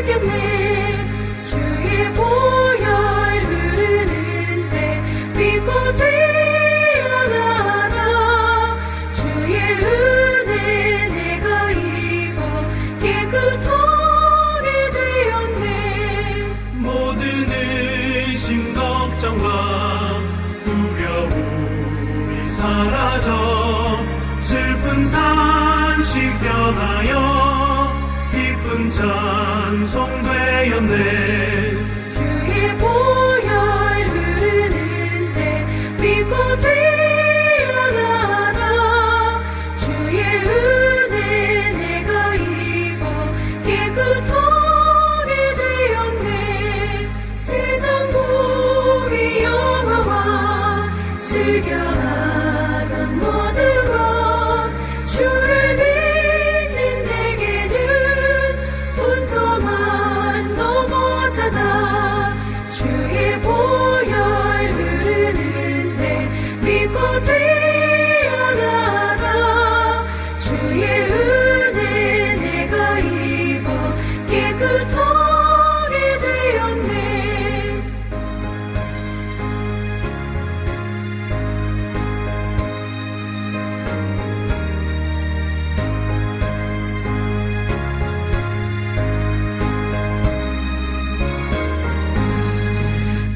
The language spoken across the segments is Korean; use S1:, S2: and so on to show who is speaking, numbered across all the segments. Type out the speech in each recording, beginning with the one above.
S1: 느꼈네. 주의 보혈 흐르는데 믿고 뛰어나가. 주의 은혜 내가 입어 깨끗하게 되었네.
S2: 모든 의심 걱정과 두려움이 사라져 슬픈 탄식 변하여 기쁜 찬송되었네.
S1: 주의 보혈 흐르는데 믿고 뛰어나가. 주의 은혜 내가 입어 깨끗하게 되었네. 세상 보기 영화와 즐겨하던 모든 것 주를 믿는 내게는 분토만도 못하다. 주의 보혈 흐르는데 믿고 뛰어나가. 주의 은혜 내가 입어 깨끗하게 되었네.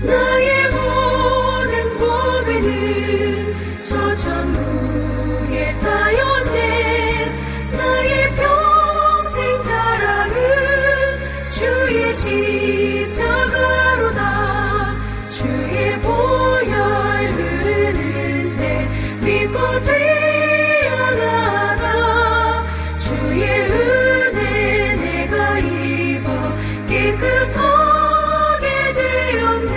S1: 나의 모든 고민은 저 천국에 쌓였네. 나의 평생 자랑은 주의 십자가로다. 주의 보혈 흐르는데 믿고 뛰어나가. 주의 은혜 내가 입어 깨끗하게 되었네.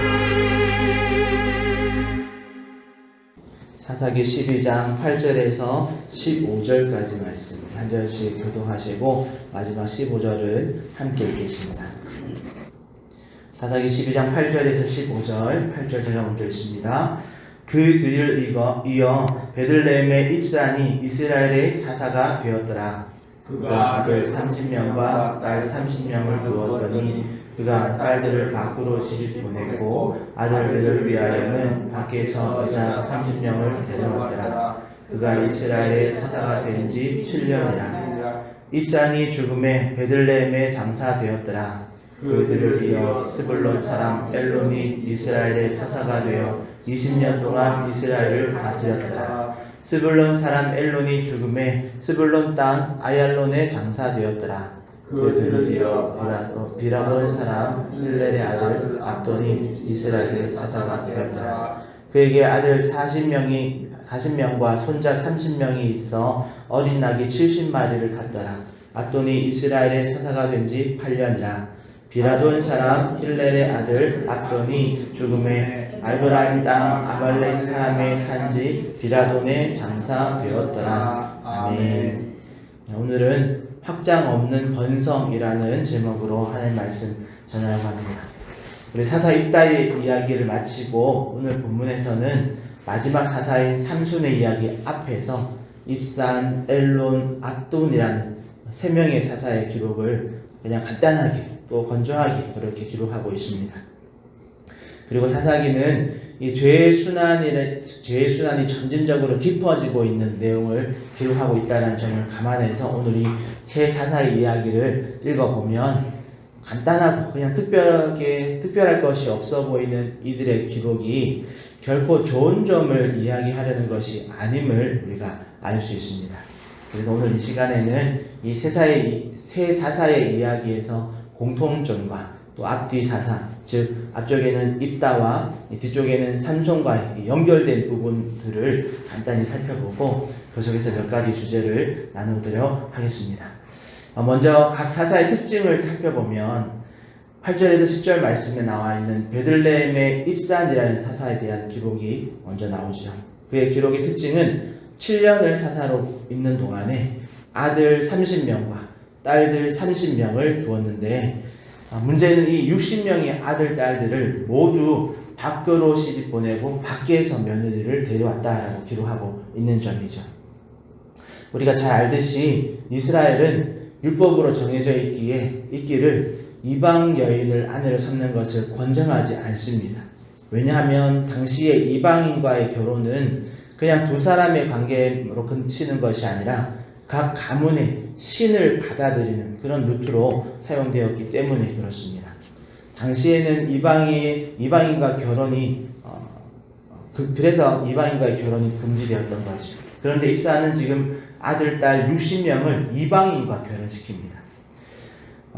S3: 사사기 12장 8절에서 15절까지 말씀 한 절씩 교독하시고 마지막 15절은 함께 읽겠습니다. 사사기 12장 8절에서 15절, 8절 제가 먼저 읽습니다. 그 뒤를 이어 베들레헴의 입산이 이스라엘의 사사가 되었더라. 그가 아들 30명과 딸 30명을 두었더니 그가 딸들을 밖으로 시집보내고 아들들을 위하여는 밖에서 여자 30명을 데려왔더라. 그가 이스라엘의 사사가 된 지 7년이라. 입산이 죽음에 베들레헴에 장사되었더라. 그들을 이어 스불론 사람 엘론이 이스라엘의 사사가 되어 20년 동안 이스라엘을 다스렸더라. 스불론 사람 엘론이 죽음에 스불론 땅 아얄론에 장사되었더라. 그들을 이어 비라돈 사람 힐렐의 아들 압돈이 이스라엘의 사사가 되었더라. 그에게 아들 40명과 손자 30명이 있어 어린 낙이 70마리를 탔더라. 압돈이 이스라엘의 사사가 된 지 8년이라. 비라돈 사람 힐렐의 아들 압돈이 죽음에 알브라임 땅 아말렉 사람의 산지 비라돈에 장사되었더라. 아멘. 오늘은 확장 없는 번성이라는 제목으로 하나님 말씀 전하려고 합니다. 우리 사사 입다의 이야기를 마치고 오늘 본문에서는 마지막 사사인 삼손의 이야기 앞에서 입산, 엘론, 압돈이라는 세 명의 사사의 기록을 그냥 간단하게 또 건조하게 그렇게 기록하고 있습니다. 그리고 사사기는 이 죄의 순환이 점진적으로 깊어지고 있는 내용을 기록하고 있다는 점을 감안해서 오늘 이 세 사사의 이야기를 읽어보면 간단하고 그냥 특별할 것이 없어 보이는 이들의 기록이 결코 좋은 점을 이야기하려는 것이 아님을 우리가 알 수 있습니다. 그래서 오늘 이 시간에는 이 세 사사의 이야기에서 공통점과 또 앞뒤 사사, 즉 앞쪽에는 입다와 뒤쪽에는 삼손과 연결된 부분들을 간단히 살펴보고 그 속에서 몇 가지 주제를 나누도록 하겠습니다. 먼저 각 사사의 특징을 살펴보면 8절에서 10절 말씀에 나와 있는 베들레헴의 입산이라는 사사에 대한 기록이 먼저 나오죠. 그의 기록의 특징은 7년을 사사로 있는 동안에 아들 30명과 딸들 30명을 두었는데 문제는 이 60명의 아들, 딸들을 모두 밖으로 시집 보내고 밖에서 며느리를 데려왔다라고 기록하고 있는 점이죠. 우리가 잘 알듯이 이스라엘은 율법으로 정해져 있기를 이방 여인을 아내로 삼는 것을 권장하지 않습니다. 왜냐하면 당시에 이방인과의 결혼은 그냥 두 사람의 관계로 그치는 것이 아니라 각 가문의 신을 받아들이는 그런 루트로 사용되었기 때문에 그렇습니다. 당시에는 이방인과 결혼이 그래서 이방인과의 결혼이 금지되었던 거죠. 그런데 입사는 지금 아들, 딸 60명을 이방인과 결혼시킵니다.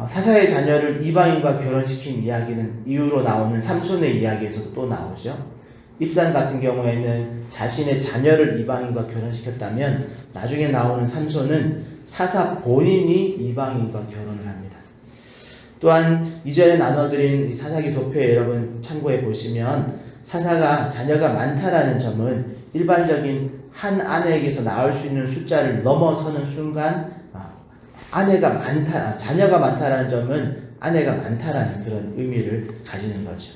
S3: 사사의 자녀를 이방인과 결혼시킨 이야기는 이후로 나오는 삼손의 이야기에서도 또 나오죠. 입산 같은 경우에는 자신의 자녀를 이방인과 결혼시켰다면 나중에 나오는 삼손은 사사 본인이 이방인과 결혼을 합니다. 또한 이전에 나눠드린 사사기 도표에 여러분 참고해 보시면 사사가 자녀가 많다라는 점은 일반적인 한 아내에게서 낳을 수 있는 숫자를 넘어서는 순간 자녀가 많다라는 점은 아내가 많다라는 그런 의미를 가지는 거죠.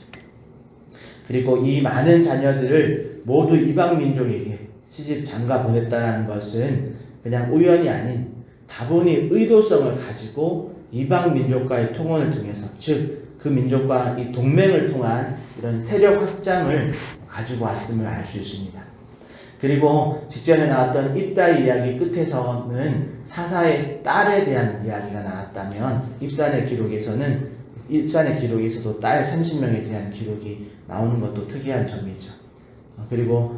S3: 그리고 이 많은 자녀들을 모두 이방 민족에게 시집 장가 보냈다라는 것은 그냥 우연이 아닌 다분히 의도성을 가지고 이방 민족과의 통혼을 통해서, 즉 그 민족과 이 동맹을 통한 이런 세력 확장을 가지고 왔음을 알 수 있습니다. 그리고 직전에 나왔던 입다의 이야기 끝에서는 사사의 딸에 대한 이야기가 나왔다면 입산의 기록에서도 딸 30명에 대한 기록이 나오는 것도 특이한 점이죠. 그리고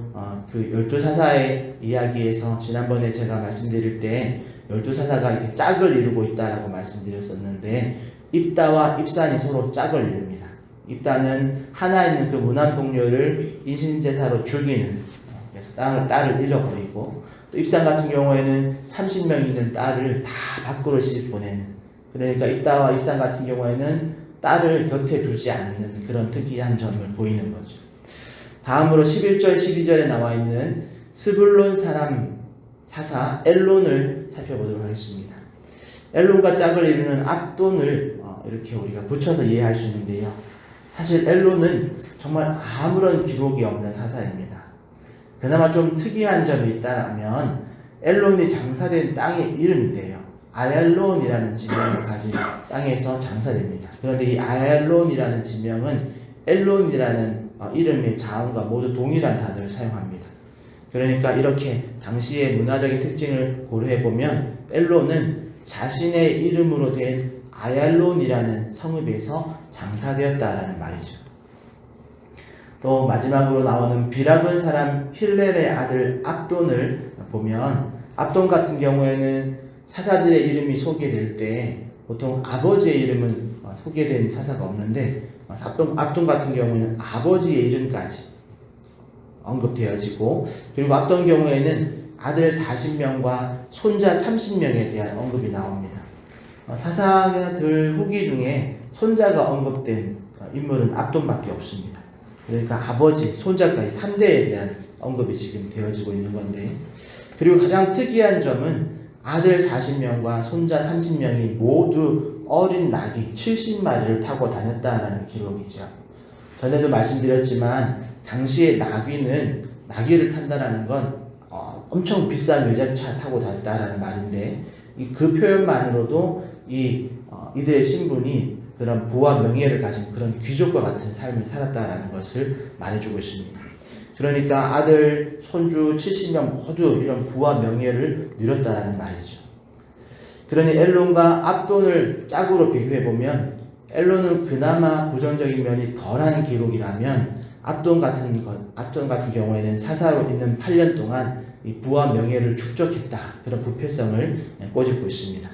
S3: 그 12사사의 이야기에서 지난번에 제가 말씀드릴 때 12사사가 이렇게 짝을 이루고 있다라고 말씀드렸었는데 입다와 입산이 서로 짝을 이룹니다. 입다는 하나 있는 그 문안공료를 인신제사로 죽이는, 그래서 딸을 잃어버리고, 또 입산 같은 경우에는 30명 있는 딸을 다 밖으로 시집 보내는, 그러니까 입다와 입산 같은 경우에는 딸을 곁에 두지 않는 그런 특이한 점을 보이는 거죠. 다음으로 11절 12절에 나와 있는 스불론 사람 사사 엘론을 살펴보도록 하겠습니다. 엘론과 짝을 이루는 압돈을 이렇게 우리가 붙여서 이해할 수 있는데요. 사실 엘론은 정말 아무런 기록이 없는 사사입니다. 그나마 좀 특이한 점이 있다면 엘론이 장사된 땅의 이름인데요. 아얄론이라는 지명을 가진 땅에서 장사됩니다. 그런데 이 아얄론이라는 지명은 엘론이라는 이름의 자음과 모두 동일한 단어를 사용합니다. 그러니까 이렇게 당시의 문화적인 특징을 고려해보면 엘론은 자신의 이름으로 된 아얄론이라는 성읍에서 장사되었다라는 말이죠. 또 마지막으로 나오는 비라본 사람 힐렐의 아들 압돈을 보면 압돈 같은 경우에는 사사들의 이름이 소개될 때 보통 아버지의 이름은 소개된 사사가 없는데 압돈 같은 경우에는 아버지의 이름까지 언급되어지고, 그리고 압돈 경우에는 아들 40명과 손자 30명에 대한 언급이 나옵니다. 사사들 후기 중에 손자가 언급된 인물은 압돈밖에 없습니다. 그러니까 아버지, 손자까지 3대에 대한 언급이 지금 되어지고 있는 건데, 그리고 가장 특이한 점은 아들 40명과 손자 30명이 모두 어린 나귀 70마리를 타고 다녔다라는 기록이죠. 전에도 말씀드렸지만 당시에 나귀를 탄다라는 건 엄청 비싼 외제차 타고 다녔다라는 말인데, 그 표현만으로도 이들의 신분이 그런 부와 명예를 가진 그런 귀족과 같은 삶을 살았다라는 것을 말해주고 있습니다. 그러니까 아들, 손주 70명 모두 이런 부와 명예를 누렸다라는 말이죠. 그러니 엘론과 압돈을 짝으로 비교해보면 엘론은 그나마 부정적인 면이 덜한 기록이라면 압돈 같은 경우에는 사사로 있는 8년 동안 이 부와 명예를 축적했다, 그런 부패성을 꼬집고 있습니다.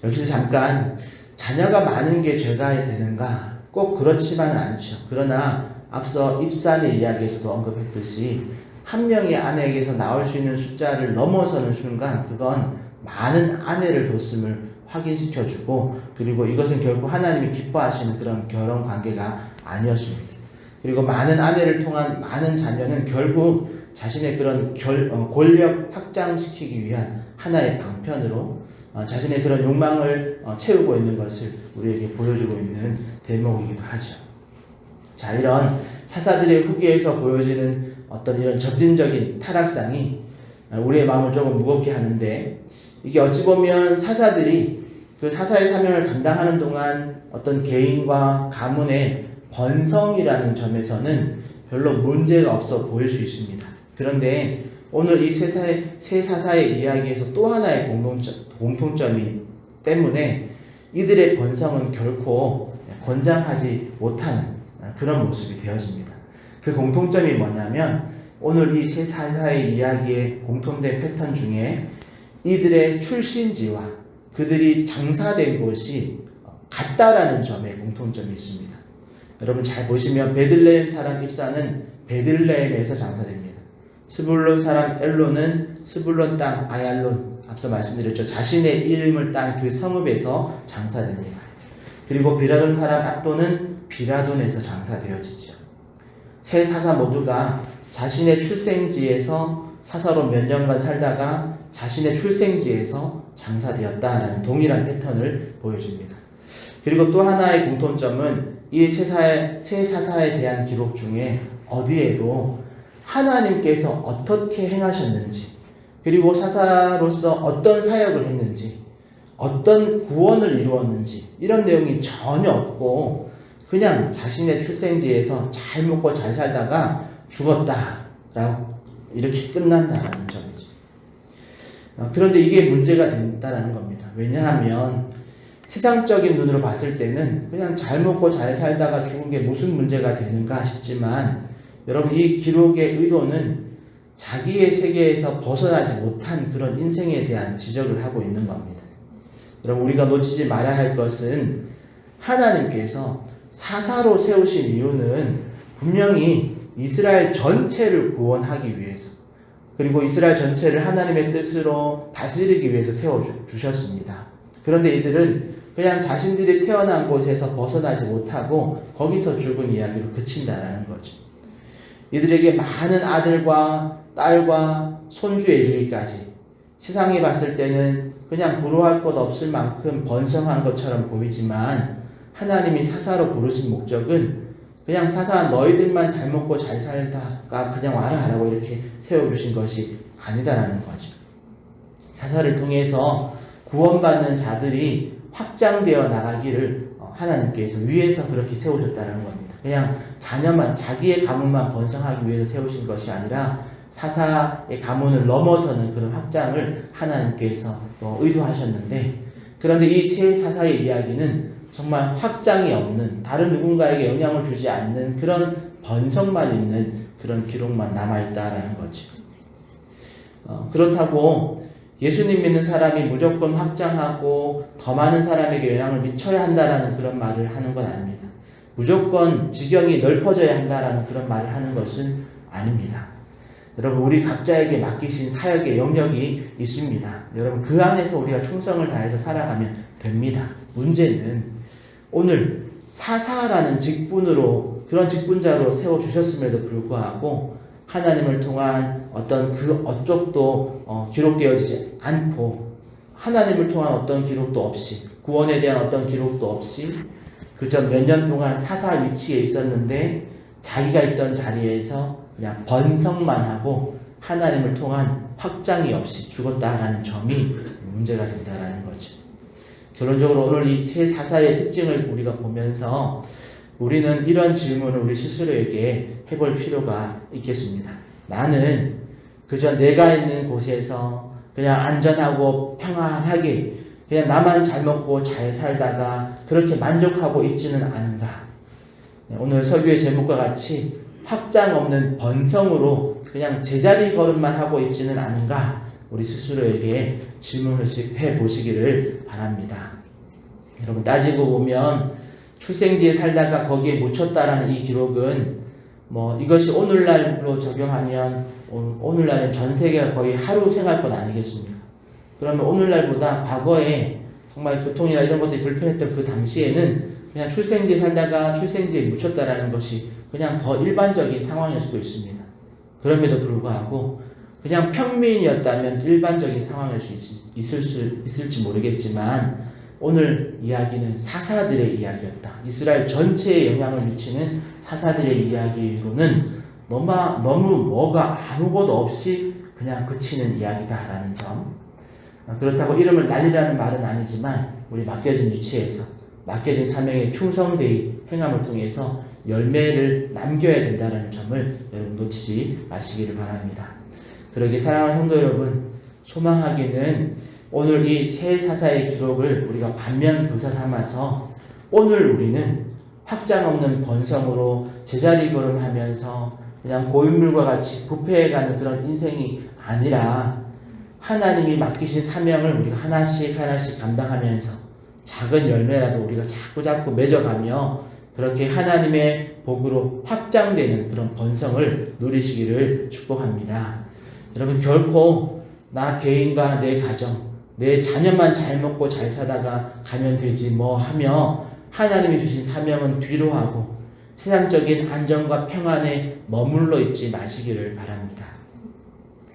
S3: 여기서 잠깐 자녀가 많은 게 죄가 되는가? 꼭 그렇지만은 않죠. 그러나 앞서 입산의 이야기에서도 언급했듯이 한 명의 아내에게서 나올 수 있는 숫자를 넘어서는 순간 그건 많은 아내를 뒀음을 확인시켜주고, 그리고 이것은 결국 하나님이 기뻐하시는 그런 결혼 관계가 아니었습니다. 그리고 많은 아내를 통한 많은 자녀는 결국 자신의 그런 권력 확장시키기 위한 하나의 방편으로 자신의 그런 욕망을 채우고 있는 것을 우리에게 보여주고 있는 대목이기도 하죠. 자, 이런 사사들의 후기에서 보여지는 어떤 이런 점진적인 타락상이 우리의 마음을 조금 무겁게 하는데, 이게 어찌 보면 사사들이 그 사사의 사명을 감당하는 동안 어떤 개인과 가문의 번성이라는 점에서는 별로 문제가 없어 보일 수 있습니다. 그런데 오늘 이 세 사사의 이야기에서 또 하나의 공통점이 때문에 이들의 번성은 결코 권장하지 못하는 그런 모습이 되어집니다. 그 공통점이 뭐냐면 오늘 이 세 사사의 이야기의 공통된 패턴 중에 이들의 출신지와 그들이 장사된 곳이 같다라는 점에 공통점이 있습니다. 여러분 잘 보시면 베들레헴 사람 입사는 베들레헴에서 장사됩니다. 스불론 사람 엘론은 스불론 땅 아얄론, 앞서 말씀드렸죠. 자신의 이름을 딴 그 성읍에서 장사됩니다. 그리고 비라돈 사람 압돈은 비라돈에서 장사되어지죠. 세 사사 모두가 자신의 출생지에서 사사로 몇 년간 살다가 자신의 출생지에서 장사되었다라는 동일한 패턴을 보여줍니다. 그리고 또 하나의 공통점은 이 세 사사에 대한 기록 중에 어디에도 하나님께서 어떻게 행하셨는지, 그리고 사사로서 어떤 사역을 했는지, 어떤 구원을 이루었는지 이런 내용이 전혀 없고 그냥 자신의 출생지에서 잘 먹고 잘 살다가 죽었다라고 이렇게 끝난다는 점이죠. 그런데 이게 문제가 된다는 겁니다. 왜냐하면 세상적인 눈으로 봤을 때는 그냥 잘 먹고 잘 살다가 죽은 게 무슨 문제가 되는가 싶지만 여러분 이 기록의 의도는 자기의 세계에서 벗어나지 못한 그런 인생에 대한 지적을 하고 있는 겁니다. 여러분 우리가 놓치지 말아야 할 것은 하나님께서 사사로 세우신 이유는 분명히 이스라엘 전체를 구원하기 위해서, 그리고 이스라엘 전체를 하나님의 뜻으로 다스리기 위해서 세워주셨습니다. 그런데 이들은 그냥 자신들이 태어난 곳에서 벗어나지 못하고 거기서 죽은 이야기로 그친다라는 거죠. 이들에게 많은 아들과 딸과 손주에 이르기까지 세상에 봤을 때는 그냥 부러워할 것 없을 만큼 번성한 것처럼 보이지만 하나님이 사사로 부르신 목적은 그냥 사사 너희들만 잘 먹고 잘 살다가 그냥 와라 라고 이렇게 세워주신 것이 아니다라는 거죠. 사사를 통해서 구원받는 자들이 확장되어 나가기를 하나님께서 위에서 그렇게 세우셨다는 겁니다. 그냥 자녀만, 자기의 가문만 번성하기 위해서 세우신 것이 아니라 사사의 가문을 넘어서는 그런 확장을 하나님께서 의도하셨는데, 그런데 이 세 사사의 이야기는 정말 확장이 없는, 다른 누군가에게 영향을 주지 않는 그런 번성만 있는 그런 기록만 남아있다라는 거죠. 그렇다고 예수님 믿는 사람이 무조건 확장하고 더 많은 사람에게 영향을 미쳐야 한다라는 그런 말을 하는 건 아닙니다. 무조건 지경이 넓어져야 한다라는 그런 말을 하는 것은 아닙니다. 여러분 우리 각자에게 맡기신 사역의 영역이 있습니다. 여러분 그 안에서 우리가 충성을 다해서 살아가면 됩니다. 문제는 오늘 사사라는 직분으로, 그런 직분자로 세워주셨음에도 불구하고 하나님을 통한 어떤 그 어쪽도 기록되어지지 않고, 하나님을 통한 어떤 기록도 없이, 구원에 대한 어떤 기록도 없이 그저 몇 년 동안 사사 위치에 있었는데 자기가 있던 자리에서 그냥 번성만 하고 하나님을 통한 확장이 없이 죽었다라는 점이 문제가 된다라는 거죠. 결론적으로 오늘 이 세 사사의 특징을 우리가 보면서 우리는 이런 질문을 우리 스스로에게 해볼 필요가 있겠습니다. 나는 그저 내가 있는 곳에서 그냥 안전하고 평안하게 그냥 나만 잘 먹고 잘 살다가 그렇게 만족하고 있지는 않은가? 오늘 설교의 제목과 같이 확장 없는 번성으로 그냥 제자리 걸음만 하고 있지는 않은가? 우리 스스로에게 질문을 해보시기를 바랍니다. 여러분 따지고 보면 출생지에 살다가 거기에 묻혔다라는 이 기록은 이것이 오늘날로 적용하면 오늘날은 전 세계가 거의 하루 생활권 아니겠습니까? 그러면 오늘날보다 과거에 정말 교통이나 이런 것들이 불편했던 그 당시에는 그냥 출생지에 살다가 출생지에 묻혔다라는 것이 그냥 더 일반적인 상황일 수도 있습니다. 그럼에도 불구하고 그냥 평민이었다면 일반적인 상황일 수 있을지 모르겠지만 오늘 이야기는 사사들의 이야기였다. 이스라엘 전체에 영향을 미치는 사사들의 이야기로는 너무 뭐가 아무것도 없이 그냥 그치는 이야기다라는 점. 그렇다고 이름을 날리라는 말은 아니지만 우리 맡겨진 위치에서 맡겨진 사명에 충성되이 행함을 통해서 열매를 남겨야 된다는 점을 여러분 놓치지 마시기를 바랍니다. 그러기에 사랑하는 성도 여러분, 소망하기는 오늘 이 새 사사의 기록을 우리가 반면 교사 삼아서 오늘 우리는 확장 없는 번성으로 제자리 걸음하면서 그냥 고인물과 같이 부패해가는 그런 인생이 아니라 하나님이 맡기신 사명을 우리가 하나씩 감당하면서 작은 열매라도 우리가 자꾸 맺어가며 그렇게 하나님의 복으로 확장되는 그런 번성을 누리시기를 축복합니다. 여러분, 결코 나 개인과 내 가정, 내 자녀만 잘 먹고 잘 사다가 가면 되지 뭐 하며 하나님이 주신 사명은 뒤로 하고 세상적인 안정과 평안에 머물러 있지 마시기를 바랍니다.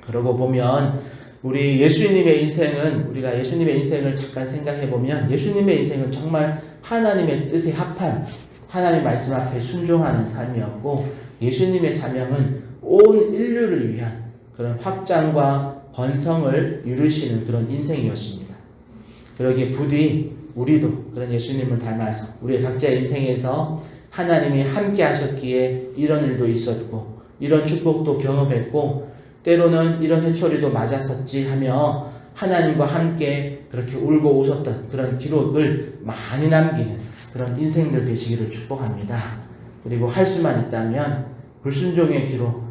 S3: 그러고 보면 우리 예수님의 인생은, 우리가 예수님의 인생을 잠깐 생각해 보면 예수님의 인생은 정말 하나님의 뜻에 합한 하나님 말씀 앞에 순종하는 삶이었고, 예수님의 사명은 온 인류를 위한 그런 확장과 번성을 이루시는 그런 인생이었습니다. 그러기에 부디 우리도 그런 예수님을 닮아서 우리의 각자의 인생에서 하나님이 함께 하셨기에 이런 일도 있었고 이런 축복도 경험했고 때로는 이런 해초리도 맞았었지 하며 하나님과 함께 그렇게 울고 웃었던 그런 기록을 많이 남기는 그런 인생들 되시기를 축복합니다. 그리고 할 수만 있다면 불순종의 기록,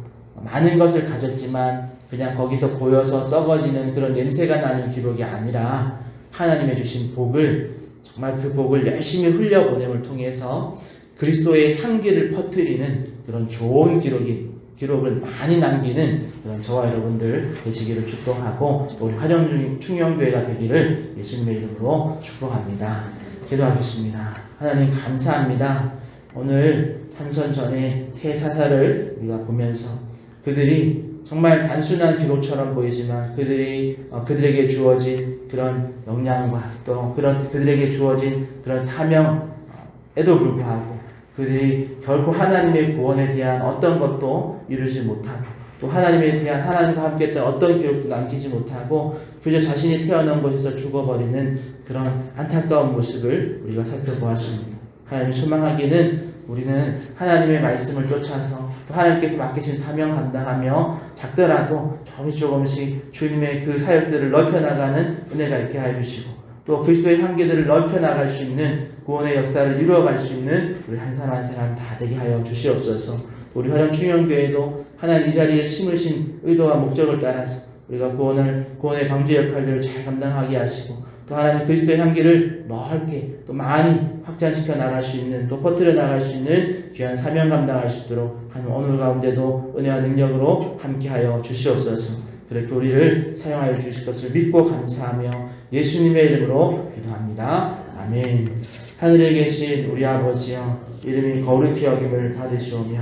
S3: 많은 것을 가졌지만 그냥 거기서 고여서 썩어지는 그런 냄새가 나는 기록이 아니라 하나님의 주신 복을, 정말 그 복을 열심히 흘려보냄을 통해서 그리스도의 향기를 퍼뜨리는 그런 좋은 기록을 많이 남기는 그런 저와 여러분들 되시기를 축복하고, 또 우리 화정 충영교회가 되기를 예수님의 이름으로 축복합니다. 기도하겠습니다. 하나님 감사합니다. 오늘 삼선 전에 새 사사를 우리가 보면서 그들이 정말 단순한 기록처럼 보이지만 그들에게 주어진 그런 역량과 또 그들에게 주어진 그런 사명에도 불구하고 그들이 결코 하나님의 구원에 대한 어떤 것도 이루지 못하고 또 하나님과 함께 했던 어떤 기록도 남기지 못하고 그저 자신이 태어난 곳에서 죽어버리는 그런 안타까운 모습을 우리가 살펴보았습니다. 하나님, 소망하기는 우리는 하나님의 말씀을 쫓아서 또 하나님께서 맡기신 사명 감당하며 작더라도 조금씩 주님의 그 사역들을 넓혀나가는 은혜가 있게 하여 주시고 또 그리스도의 향기들을 넓혀나갈 수 있는 구원의 역사를 이루어갈 수 있는 우리 한 사람 한 사람 다 되게 하여 주시옵소서. 우리 화정 충영교회도 하나님 이 자리에 심으신 의도와 목적을 따라서 우리가 구원의 방주 역할들을 잘 감당하게 하시고 또 하나님 그리스도의 향기를 넓게 또 많이 확장시켜 나갈 수 있는, 또 퍼뜨려 나갈 수 있는 귀한 사명 감당할 수 있도록 하나님 오늘 가운데도 은혜와 능력으로 함께하여 주시옵소서. 그렇게 우리를 사용하여 주실 것을 믿고 감사하며 예수님의 이름으로 기도합니다. 아멘. 하늘에 계신 우리 아버지여, 이름이 거룩히 여김을 받으시오며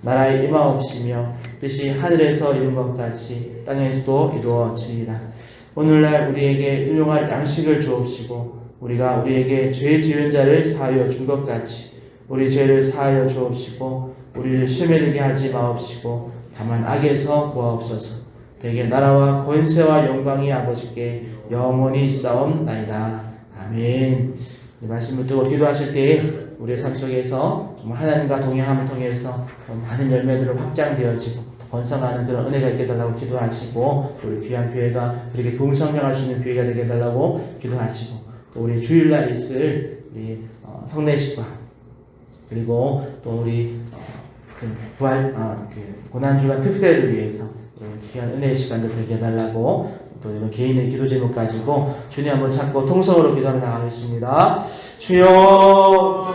S3: 나라의 임하옵시며 뜻이 하늘에서 이룬 것 같이 땅에서도 이루어지리라. 오늘날 우리에게 일용할 양식을 주옵시고 우리가 우리에게 죄 지은 자를 사하여 준 것 같이 우리 죄를 사하여 주옵시고 우리를 시험에 들게 하지 마옵시고 다만 악에서 구하옵소서. 대개 나라와 권세와 영광이 아버지께 영원히 있사옵나이다. 아멘. 이 말씀을 듣고 기도하실 때에 우리의 삶 속에서 정말 하나님과 동행함을 통해서 많은 열매들을 확장되어지고 번성하는 그런 은혜가 있게 해달라고 기도하시고, 우리 귀한 교회가 그렇게 동성장할 수 있는 교회가 되게 해달라고 기도하시고, 또 우리 주일날 있을 우리 성례식과 그리고 또 우리 고난주간 특세를 위해서 귀한 은혜의 시간들 되게 해달라고 또 이런 개인의 기도 제목 가지고 주님 한번 찾고 통성으로 기도하며 나가겠습니다. 주여,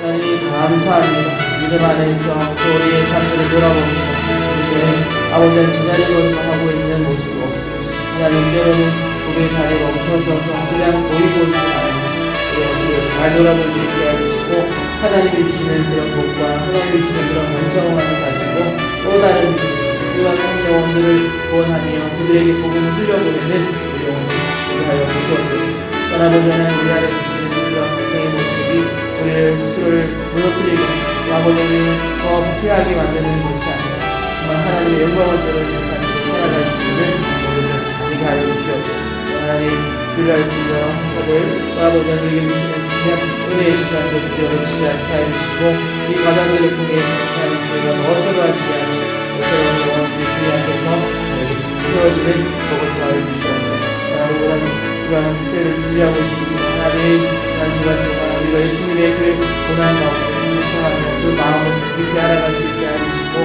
S3: 하나님 감사합니다. 믿음 안에서 우리의 삶들을 돌아봅니다. 아버지는 제자리로 하고 있는 모습으로 하나님 때로는 우리의 자리에 멈춰서서 그냥 보이고 있지 않은 우리를 잘 돌아볼 수 있게 해주시고 하나님이 주시는 그런 복과 하나님이 주시는 그런 번성을 가지고 또 다른 그런 영혼들을 구원하며 그들에게 복음을 흘려보내는 우리 영혼들을 하여 주시옵소서. 떠나보자는 우리 안에 주시는 그런 복음의 모습이 우리를 스스로를 무너뜨리고 아버지는 더 부패하게 만드는 것이 아니라 하나님의 영광을 드러내는 삶을 살아갈 수 있는 우리를 되게 하여 주시옵소서. 하나님 주를 알 수 있는 형사들 또 아버지 우리에게 주시는 귀한 은혜의 시간들 주여 놓치지 않게 해주시고 이 과정들을 통해 하나님 저희가 더 서로하게 하시고 새로운 영혼들이 주님 앞에서 우리에게 세워지는 복을 더하여 주시옵소서. 하나님 주간 세를 준비하고 있으시기 하나님 주간 동안 우리가 예수님의 그 고난 가운데 행복하며 그 마음을 깊이 알아갈 수 있게 해주시고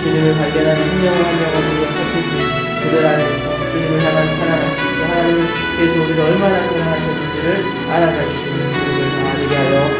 S3: 주님을 발견하는 한 명을 한 명을 우리가 선택히 그들 안에서 주님을 향한 사랑할 수 있고 하나님께서 우리를 얼마나 사랑하셨는지를 알아갈 수 있는 주님을 다하게 하여